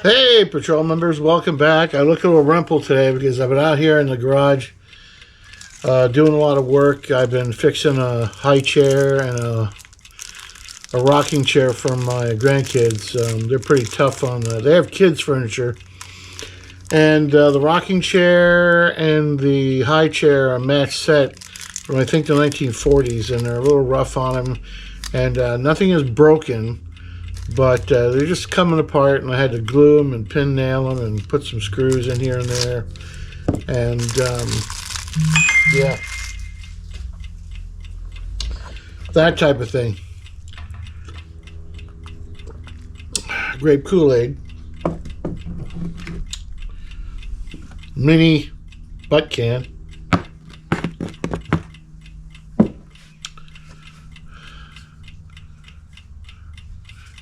Hey, patrol members, welcome back. I look a little rumpled today because I've been out here in the garage doing a lot of work. I've been fixing a high chair and a rocking chair for my grandkids. They're pretty tough on they have kids furniture. And the rocking chair and the high chair are match set from I think the 1940s, and they're a little rough on them. And nothing is broken. But they're just coming apart, and I had to glue them and pin nail them and put some screws in here and there. And, yeah. That type of thing. Grape Kool-Aid. Mini butt can.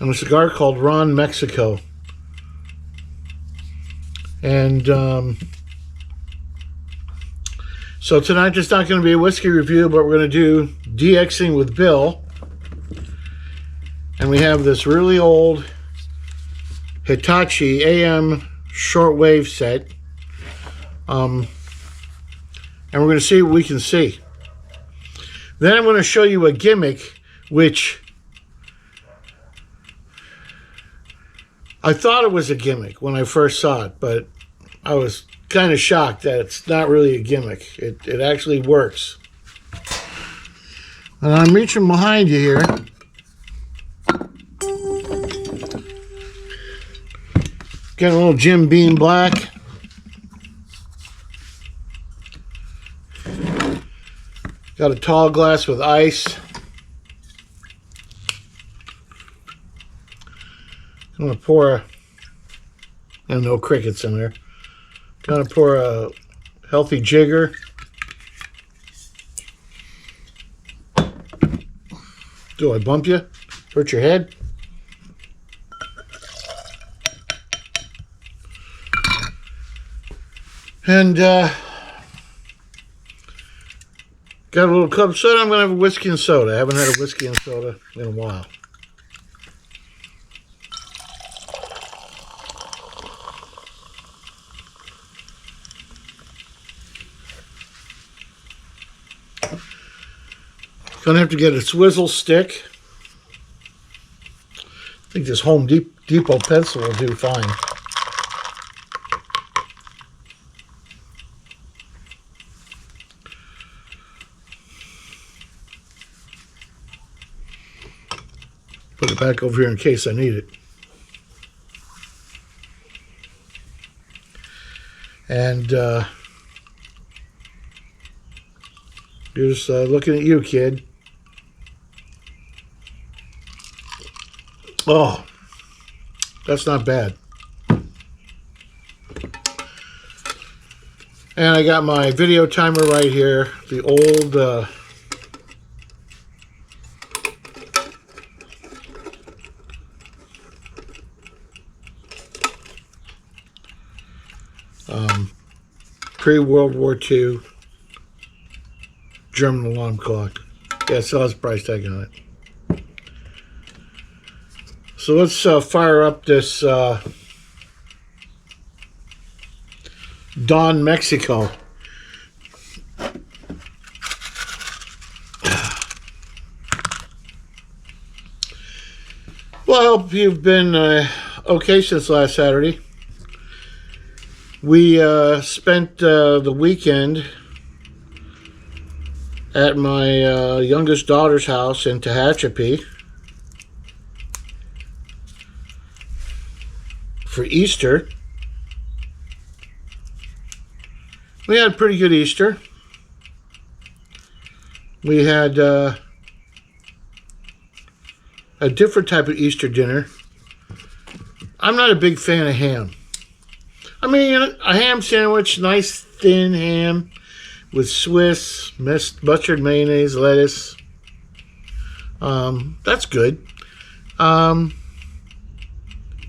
And a cigar called Ron Mexico. And so tonight it's not going to be a whiskey review, but we're going to do DXing with Bill. And we have this really old Hitachi AM shortwave set. And we're going to see what we can see. Then I'm going to show you a gimmick, which I thought it was a gimmick when I first saw it, but I was kind of shocked that it's not really a gimmick. It actually works. And I'm reaching behind you here. Got a little Jim Beam Black. Got a tall glass with ice. I'm going to pour and no crickets in there. Going to pour a healthy jigger. Do I bump you? Hurt your head? And got a little club soda. I'm going to have a whiskey and soda. I haven't had a whiskey and soda in a while. Gonna have to get a swizzle stick. I think this Home Depot pencil will do fine. Put it back over here in case I need it. And just looking at you, kid. Oh, that's not bad. And I got my video timer right here. The old pre-World War II German alarm clock. Yeah, it still has a price tag on it. So let's fire up this Don Mexico. Well, I hope you've been okay since last Saturday. We spent the weekend at my youngest daughter's house in Tehachapi for Easter. We had a pretty good Easter. We had a different type of Easter dinner. I'm not a big fan of ham. I mean, a ham sandwich, nice thin ham with Swiss, mustard, mayonnaise, lettuce. That's good.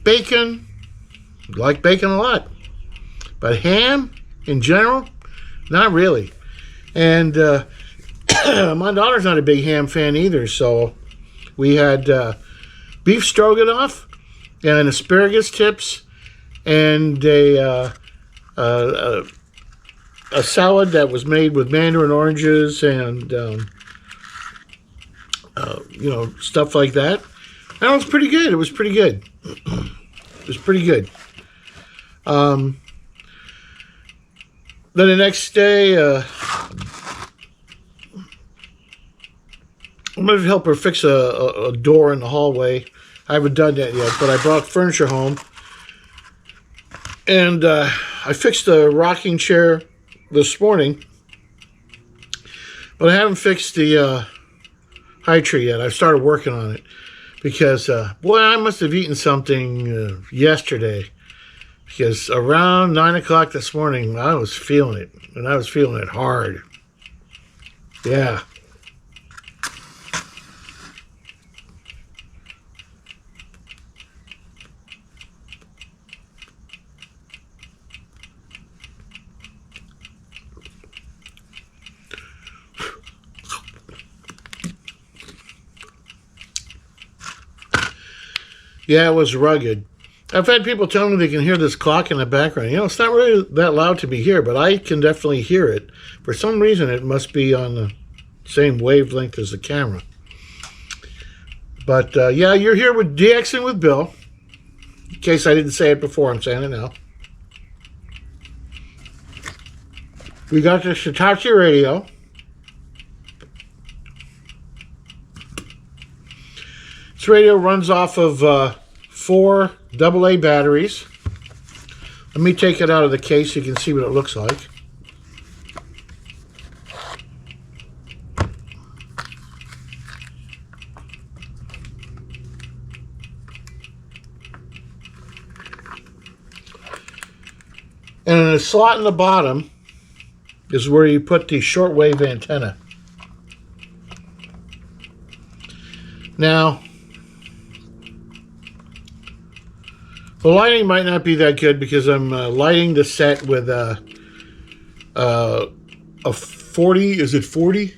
Bacon, like bacon a lot. But ham, in general, not really. And my daughter's not a big ham fan either, so we had beef stroganoff and asparagus tips and a salad that was made with mandarin oranges and stuff like that. And it was pretty good. It was pretty good. It was pretty good. Then the next day, I'm going to help her fix a door in the hallway. I haven't done that yet, but I brought furniture home. And I fixed the rocking chair this morning. But I haven't fixed the high tree yet. I've started working on it. Because, boy, I must have eaten something yesterday. Because around 9 o'clock this morning, I was feeling it. And I was feeling it hard. Yeah. Yeah, it was rugged. I've had people tell me they can hear this clock in the background. It's not really that loud to be here, but I can definitely hear it. For some reason, it must be on the same wavelength as the camera. But, yeah, you're here with DXing with Bill. In case I didn't say it before, I'm saying it now. We got this Hitachi radio. This radio runs off of 4 AA batteries. Let me take it out of the case so you can see what it looks like. And in a slot in the bottom is where you put the shortwave antenna. Now, the lighting might not be that good because I'm lighting the set with a 40, is it 40?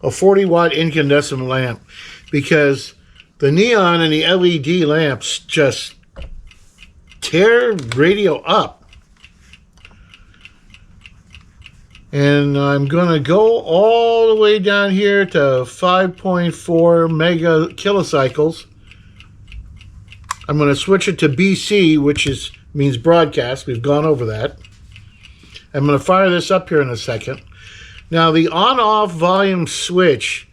A 40 watt incandescent lamp, because the neon and the LED lamps just tear radio up. And I'm going to go all the way down here to 5.4 mega kilocycles. I'm going to switch it to BC, which means broadcast. We've gone over that. I'm going to fire this up here in a second. Now, the on-off volume switch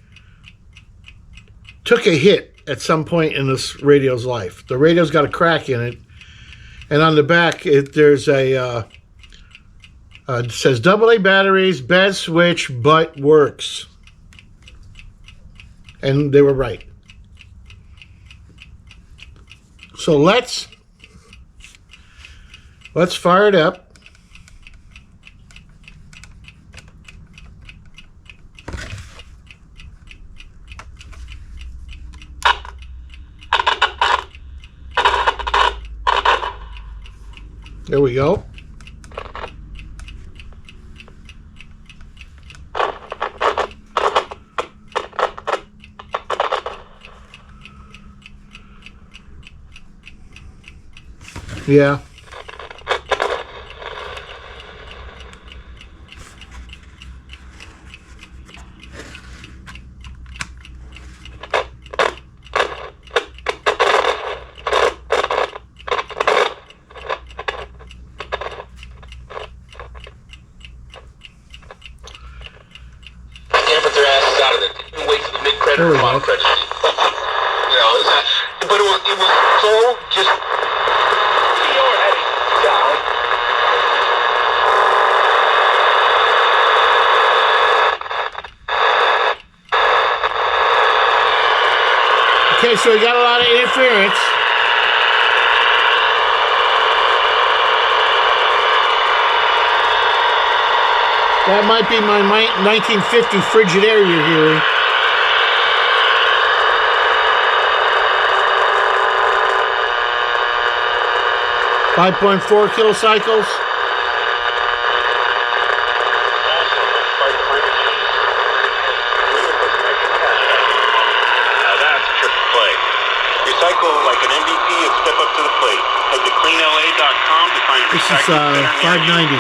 took a hit at some point in this radio's life. The radio's got a crack in it. And on the back, there's it says AA batteries, bad switch, but works. And they were right. So let's fire it up. There we go. Yeah. There we go. But it was so just. Okay, so we got a lot of interference. That might be my 1950 Frigidaire you're hearing. .4 kilocycles. Cycle like an MVP, a step up to the This is 590.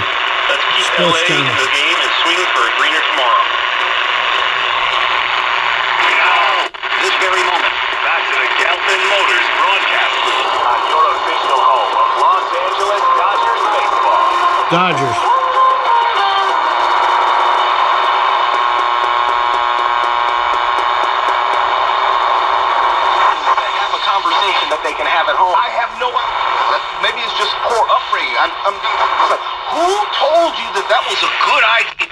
Let's keep Sports LA Channel. in the game and swing for a greener tomorrow. This very moment. Back to the Galpin Motors broadcast booth. Your official home of Los Angeles Dodgers baseball. Dodgers. They have a conversation that they can have at home. I have no. Maybe it's just poor upbringing. Who told you that that was a good idea?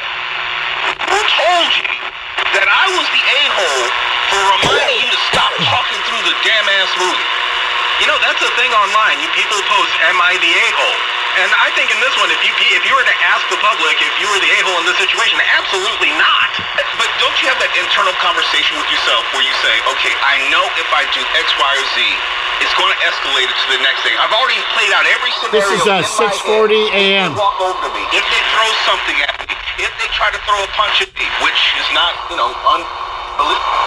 Who told you that I was the a-hole for reminding you to stop talking through the damn ass movie? You know, that's the thing online. You people post, am I the a-hole? And I think in this one, if you were to ask the public if you were the a-hole in this situation, absolutely not. But don't you have that internal conversation with yourself where you say, okay, I know if I do X, Y, or Z, it's going to escalate it to the next thing. I've already played out every scenario. This is in my 6:40 head. a.m. If they walk over to me, if they throw something at me, if they try to throw a punch at me, which is not, unbelievable.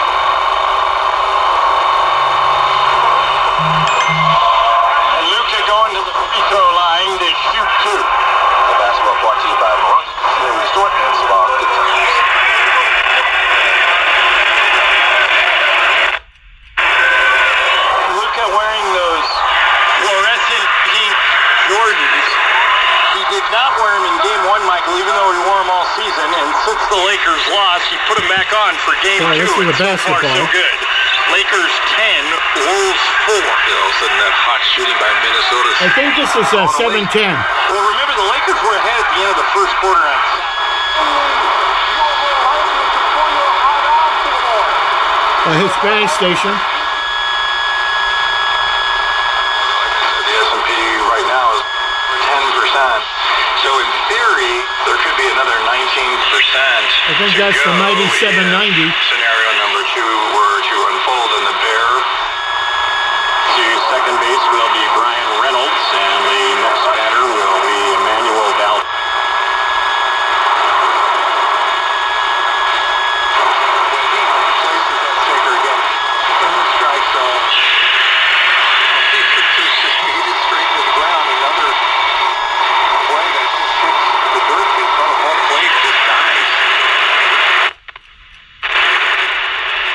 Luka going to the free throw line to shoot two. The basketball brought to you by Morocco Resort and Spa. Good times. Luka wearing those fluorescent pink Jordans. He did not wear them in game one, Michael, even though he wore them all season. And since the Lakers lost, he put them back on for game Boy, two. this is a And so far, basketball. so good. Lakers 10, Wolves 4. All of a sudden, that hot shooting by Minnesota. I think this is 7:10. Well, remember, the Lakers were ahead at the end of the first quarter on A Hispanic station. The S&P right now is 10%. So in theory, there could be another 19%. I think that's the mighty 790. Scenario number 2 were to unfold in the bear. to second base will be Brian Reynolds, and the next batter will be Emmanuel Val.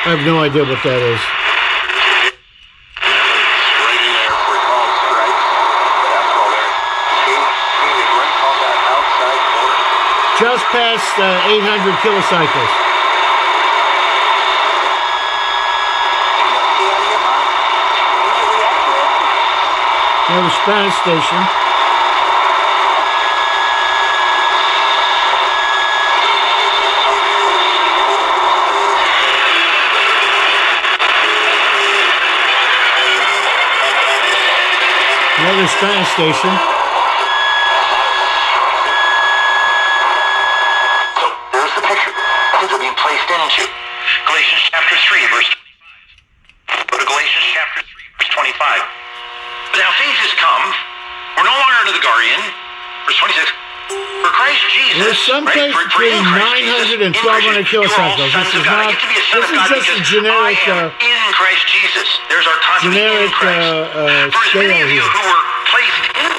I have no idea what that is. Just past 800 kilocycles. Another Spanish station. Another Spanish station. So there's the picture. Things are being placed into Galatians chapter 3, verse 25. Go to Galatians chapter 3, verse 25. But now things has come. We're no longer under the guardian. Verse 26. For Christ Jesus, There's someplace right? For between in Christ 900 and Jesus, in 1200 Christ Jesus, you're all kilocycles. sons This is of God. not. I get to be a son This of is God just a because generic. I am in Christ Jesus. There's our concept in Generic Christ. For as scale many of you here. who were placed in,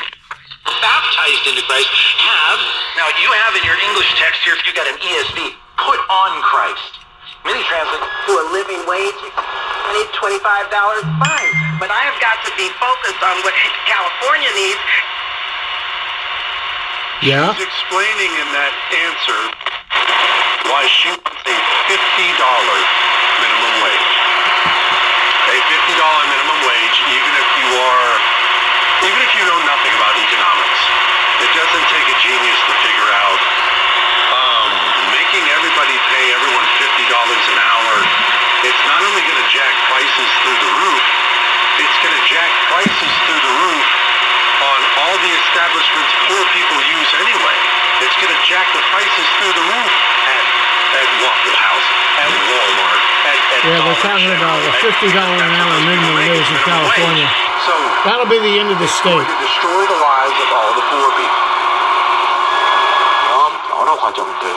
baptized into Christ, have, now you have in your English text here, if you got an ESV, put on Christ. Many translate To a living wage, $25, fine. But I have got to be focused on what California needs. Yeah. She's explaining in that answer why she wants a $50 minimum wage. A $50 minimum wage, even if you know nothing about economics. It doesn't take a genius to figure out making everybody pay everyone $50 an hour. It's not only going to jack prices through the roof, it's going to jack prices through the roof on all the establishments poor people use anyway. It's going to jack the prices through the roof at Waffle House, at Walmart, at Yeah, Dollar they're talking General, about a at- $50 an hour minimum wage in California. So That'll be the end of the state. to destroy the lives of all the poor people. 여러 과정들,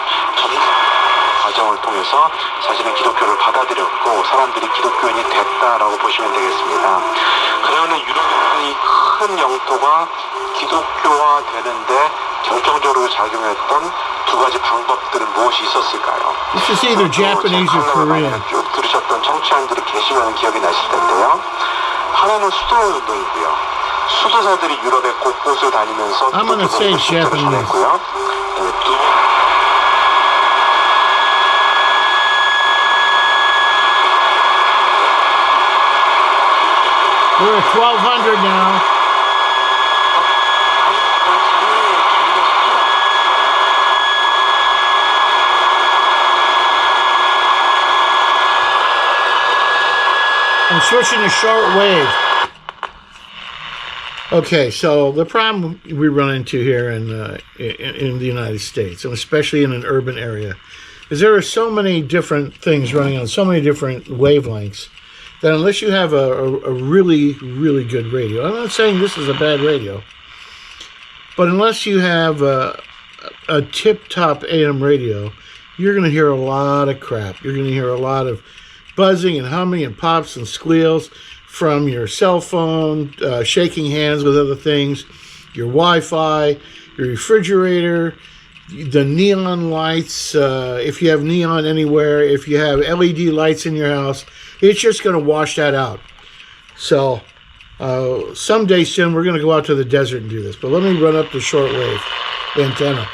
과정을 통해서 사실은 기독교를 받아들였고 사람들이 기독교인이 됐다라고 보시면 되겠습니다. 그러면 유럽이 큰 영토가 기독교화 되는데 결정적으로 작용했던 두 가지 방법들은 무엇이 있었을까요? This is either Japanese or Korean. 쭉 들으셨던 청취자들이 계시면 기억이 나실 텐데요. 하나는 수도 운동이고요. 수도사들이 유럽의 곳곳을 다니면서 I'm gonna say Japanese. 전했고요. We're at 1200 now. I'm switching to short wave. Okay, so the problem we run into here in the United States, and especially in an urban area, is there are so many different things running on so many different wavelengths that unless you have a really, really good radio, I'm not saying this is a bad radio, but unless you have a tip-top AM radio, you're going to hear a lot of crap. You're going to hear a lot of buzzing and humming and pops and squeals from your cell phone, shaking hands with other things, your Wi-Fi, your refrigerator, the neon lights, if you have neon anywhere, if you have LED lights in your house, it's just going to wash that out. So someday soon we're going to go out to the desert and do this. But let me run up the shortwave antenna.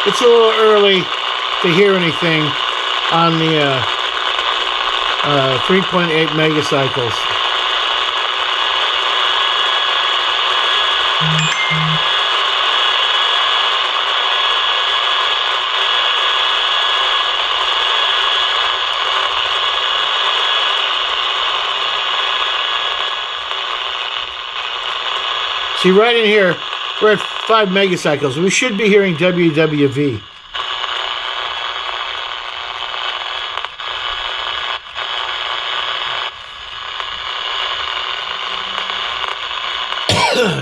It's a little early to hear anything on the 3.8 megacycles. See, right in here, we're at 5 megacycles. We should be hearing WWV.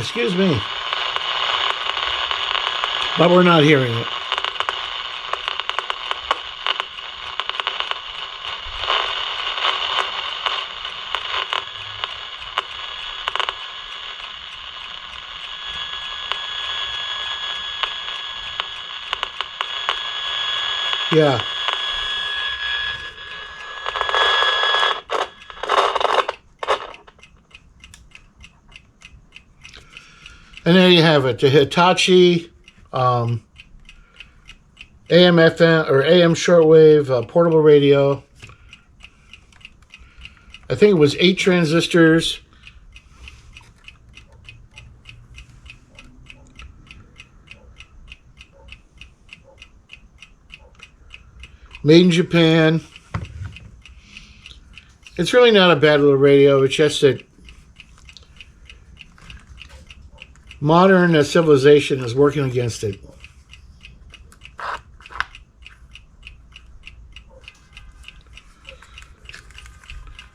Excuse me. But we're not hearing it. Yeah. And there you have it, the Hitachi AM FM or AM shortwave portable radio. I think it was 8 transistors. Made in Japan. It's really not a bad little radio. It's just that modern civilization is working against it.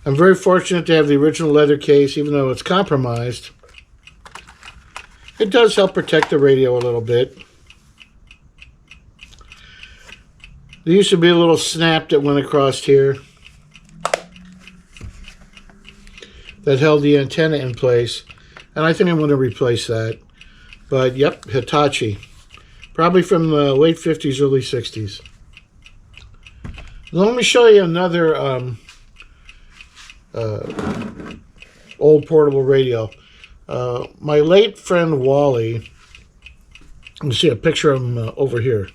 I'm very fortunate to have the original leather case, even though it's compromised. It does help protect the radio a little bit. There used to be a little snap that went across here that held the antenna in place, and I think I'm going to replace that. But yep, Hitachi, probably from the late 50s, early 60s. Now, let me show you another old portable radio. My late friend Wally, let me see a picture of him over here.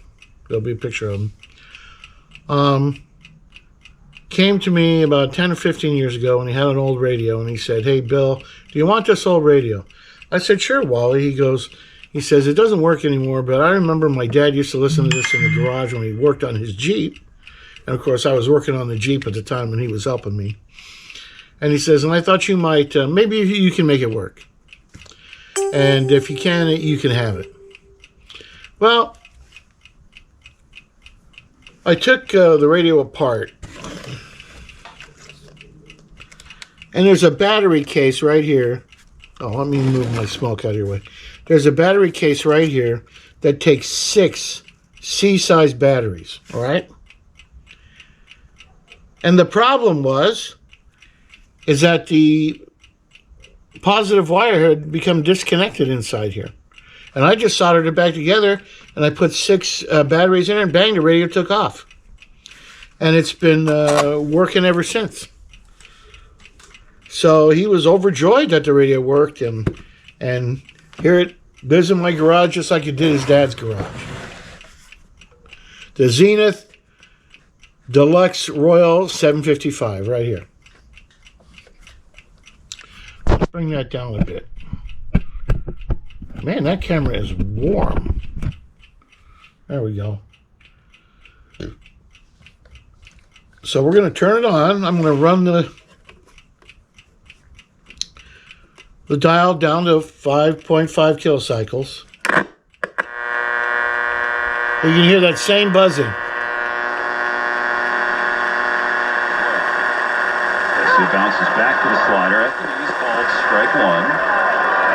There'll be a picture of him. Came to me about 10 or 15 years ago and he had an old radio and he said, "Hey Bill, do you want this old radio?" I said, "Sure, Wally." He says, "It doesn't work anymore, but I remember my dad used to listen to this in the garage when he worked on his Jeep." And of course I was working on the Jeep at the time when he was helping me. And he says, "And I thought you might, maybe you can make it work. And if you can have it." Well, I took the radio apart. And there's a battery case right here. Oh, let me move my smoke out of your way. There's a battery case right here that takes 6 C-size batteries, all right? And the problem is that the positive wire had become disconnected inside here. And I just soldered it back together, and I put 6 batteries in it, and bang, the radio took off. And it's been working ever since. So he was overjoyed that the radio worked, and here it lives in my garage just like it did his dad's garage. The Zenith Deluxe Royal 755 right here. Let's bring that down a bit. Man, that camera is warm. There we go. So we're going to turn it on. I'm going to run the dial down to 5.5 kilocycles. You can hear that same buzzing. He bounces back to the slider. I think he's called strike one.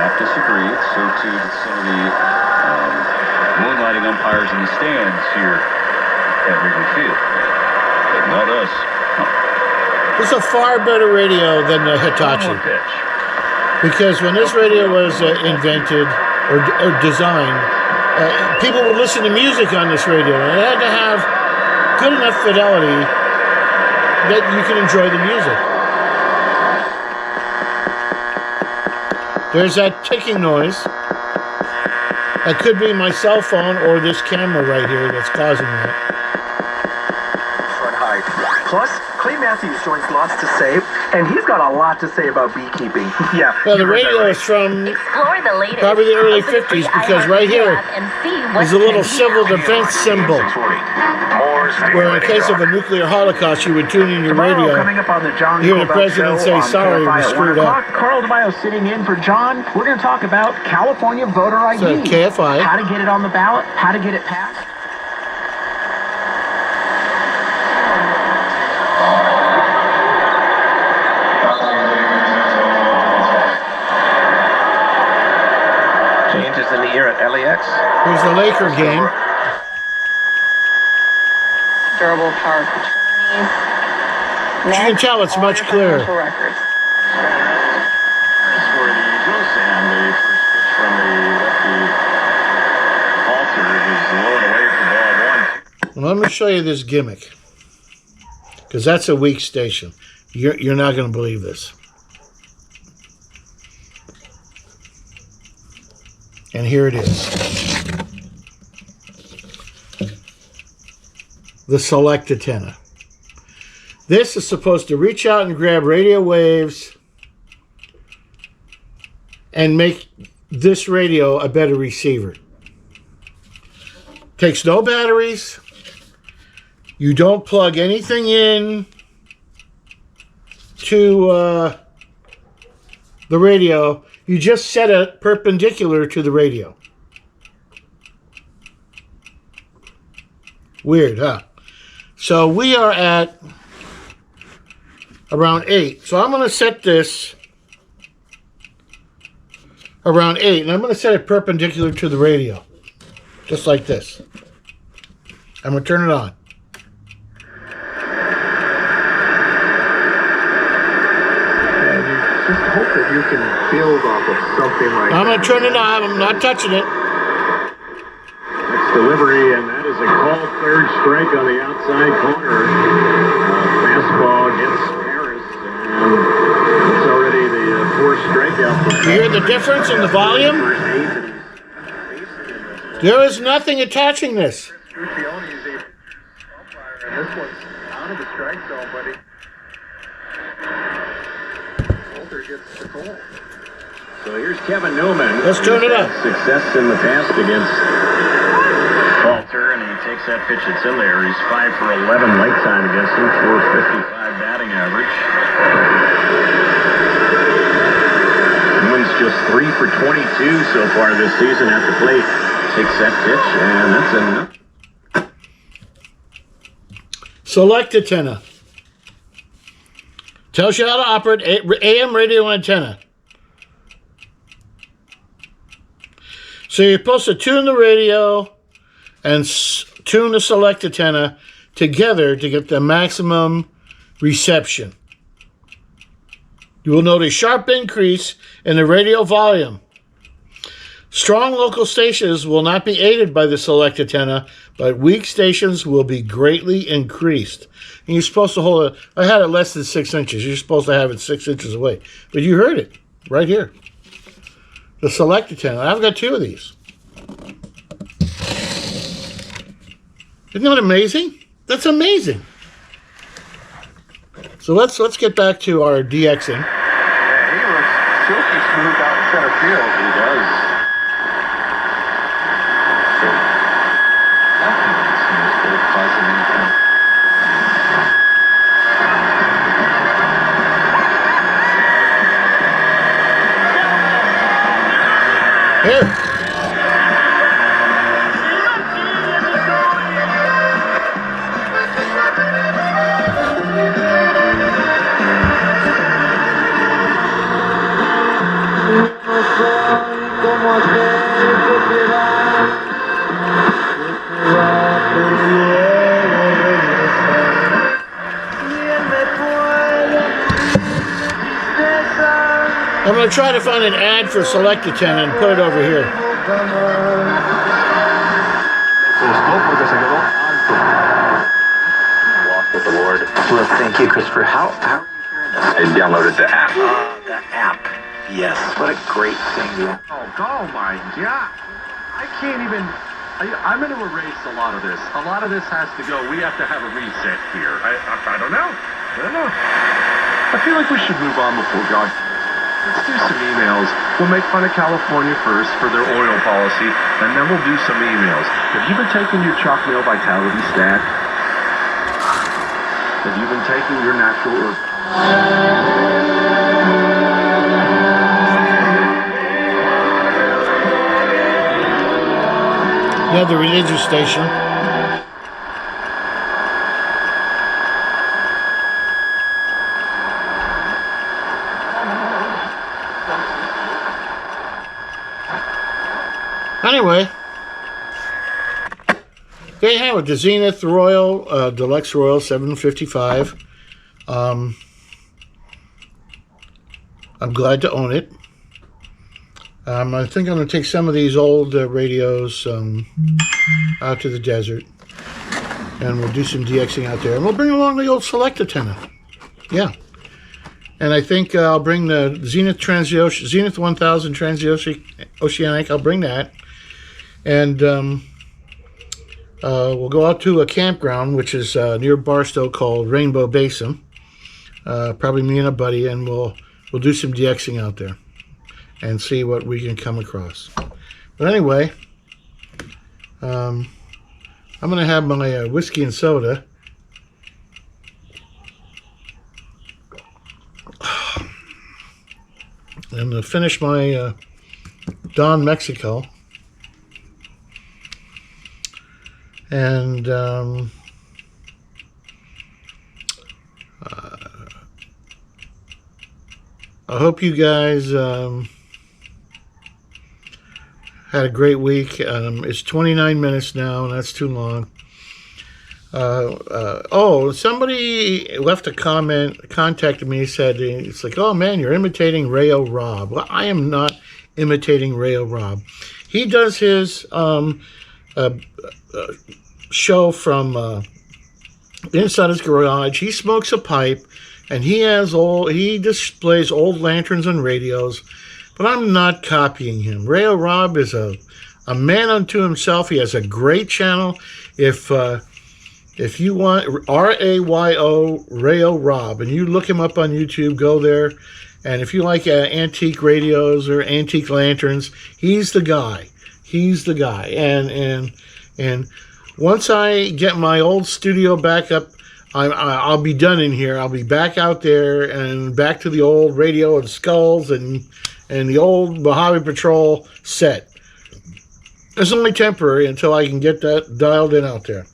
Half disagreed. So too did some of the moonlighting umpires in the stands here at Wrigley Field. But not us. It's a far better radio than the Hitachi. One more pitch. Because when this radio was invented or designed, people would listen to music on this radio, and it had to have good enough fidelity that you can enjoy the music. There's that ticking noise. That could be my cell phone or this camera right here that's causing that. Front height. Plus, Clay Matthews joins lots to say, and he's got a lot to say about beekeeping. Yeah. Well, the radio is from Explore the latest. probably the early 50s, because right here is a little civil defense symbol, where in case of a nuclear holocaust, you would tune in your radio, Coming up on the John hear the Kovac president Show say, on sorry, we KFI at screwed 1 up. o'clock. Carl DeMaio sitting in for John. We're going to talk about California voter ID. So KFI. How to get it on the ballot, how to get it passed. Changes in the air at LAX. Here's the Laker game. Durable power of attorneys. You can tell it's much clearer. Records. That's for the Angels, and the first pitch from the lefty Halter is low and away for ball one. Well, let me show you this gimmick, because that's a weak station. You're not going to believe this. And here it is. The select antenna. This is supposed to reach out and grab radio waves and make this radio a better receiver. Takes no batteries. You don't plug anything in to the radio. You just set it perpendicular to the radio. Weird, huh? So we are at around 8. So I'm going to set this around 8. And I'm going to set it perpendicular to the radio. Just like this. I'm going to turn it on. Just hope that you can build off of something like I'm going to turn it on. I'm not touching it. Next delivery, and that is a called third strike on the outside corner. Fastball against Paris, and it's already the fourth strikeout. You hear the difference in the volume? There is nothing attaching this. Trucione is a umpire, and this one's out of the strike zone, buddy. Holder gets the call. So here's Kevin Newman. Let's turn it up. Success in the past against Halter, and he takes that pitch that's in there. He's 5 for 11 late time against him, 455 batting average. Newman's just 3 for 22 so far this season at the plate. Takes that pitch, and that's enough. Select antenna. Tells you how to operate AM radio antenna. So you're supposed to tune the radio and tune the select antenna together to get the maximum reception. You will note a sharp increase in the radio volume. Strong local stations will not be aided by the select antenna, but weak stations will be greatly increased. And you're supposed to hold it. I had it less than 6 inches. You're supposed to have it 6 inches away. But you heard it right here. The select antenna. I've got 2 of these. Isn't that amazing? That's amazing. So let's get back to our DXing. Yeah, he looks silky smooth out in center field. He does. Here. I'm going to try to find an ad for Select Antenna and put it over here. Walk with the Lord. Well, thank you, Christopher. How are you hearing this? I downloaded the app. The app. Yes. What a great thing. Oh my God. I can't even. I'm going to erase a lot of this. A lot of this has to go. We have to have a reset here. I don't know. I feel like we should move on before God. Let's do some emails. We'll make fun of California first for their oil policy, and then we'll do some emails. Have you been taking your chalk meal vitality stack? Have you been taking your natural... Yeah, the religious station. Anyway, there you have it, the Zenith Royal Deluxe Royal 755. I'm glad to own it. I think I'm going to take some of these old radios out to the desert, and we'll do some DXing out there, and we'll bring along the old Select antenna. Yeah. And I think I'll bring the Zenith 1000 Transoceanic. I'll bring that. And we'll go out to a campground, which is near Barstow, called Rainbow Basin. Probably me and a buddy, and we'll do some DXing out there and see what we can come across. But anyway, I'm going to have my whiskey and soda. I'm going to finish my Don Mexico. And I hope you guys had a great week. It's 29 minutes now, and that's too long. Somebody left a comment, contacted me, said, it's like, oh man, you're imitating Rayo Rob. Well, I am not imitating Rayo Rob. He does his show from inside his garage. He smokes a pipe, and he displays old lanterns and radios, but I'm not copying him. Rayo Rob is a man unto himself. He has a great channel. If you want RAYO Rayo Rob, and you look him up on YouTube, go there. And if you like antique radios or antique lanterns, he's the guy. He's the guy. And once I get my old studio back up, I'll be done in here. I'll be back out there and back to the old radio and skulls and the old Mojave Patrol set. It's only temporary until I can get that dialed in out there.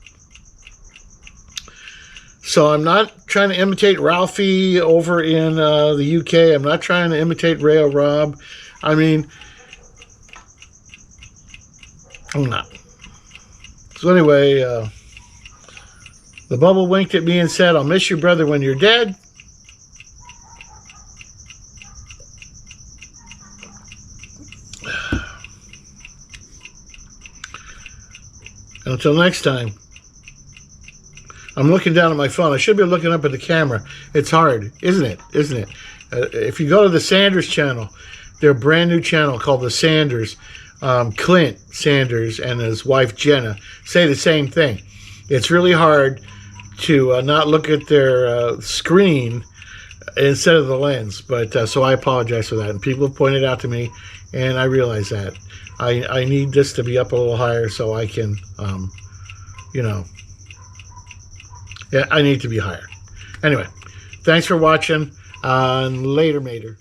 So I'm not trying to imitate Ralphie over in the UK. I'm not trying to imitate Rail Rob. I mean, I'm not. So anyway, the bubble winked at me and said, I'll miss you, brother, when you're dead. Until next time. I'm looking down at my phone. I should be looking up at the camera. It's hard, isn't it? Isn't it? If you go to the Sanders channel, their brand new channel called The Sanders, Clint Sanders and his wife Jenna say the same thing. It's really hard to not look at their screen instead of the lens. But so I apologize for that. And people have pointed out to me, and I realize that. I need this to be up a little higher so I can, you know, yeah, I need to be higher. Anyway, thanks for watching. Later, Mater.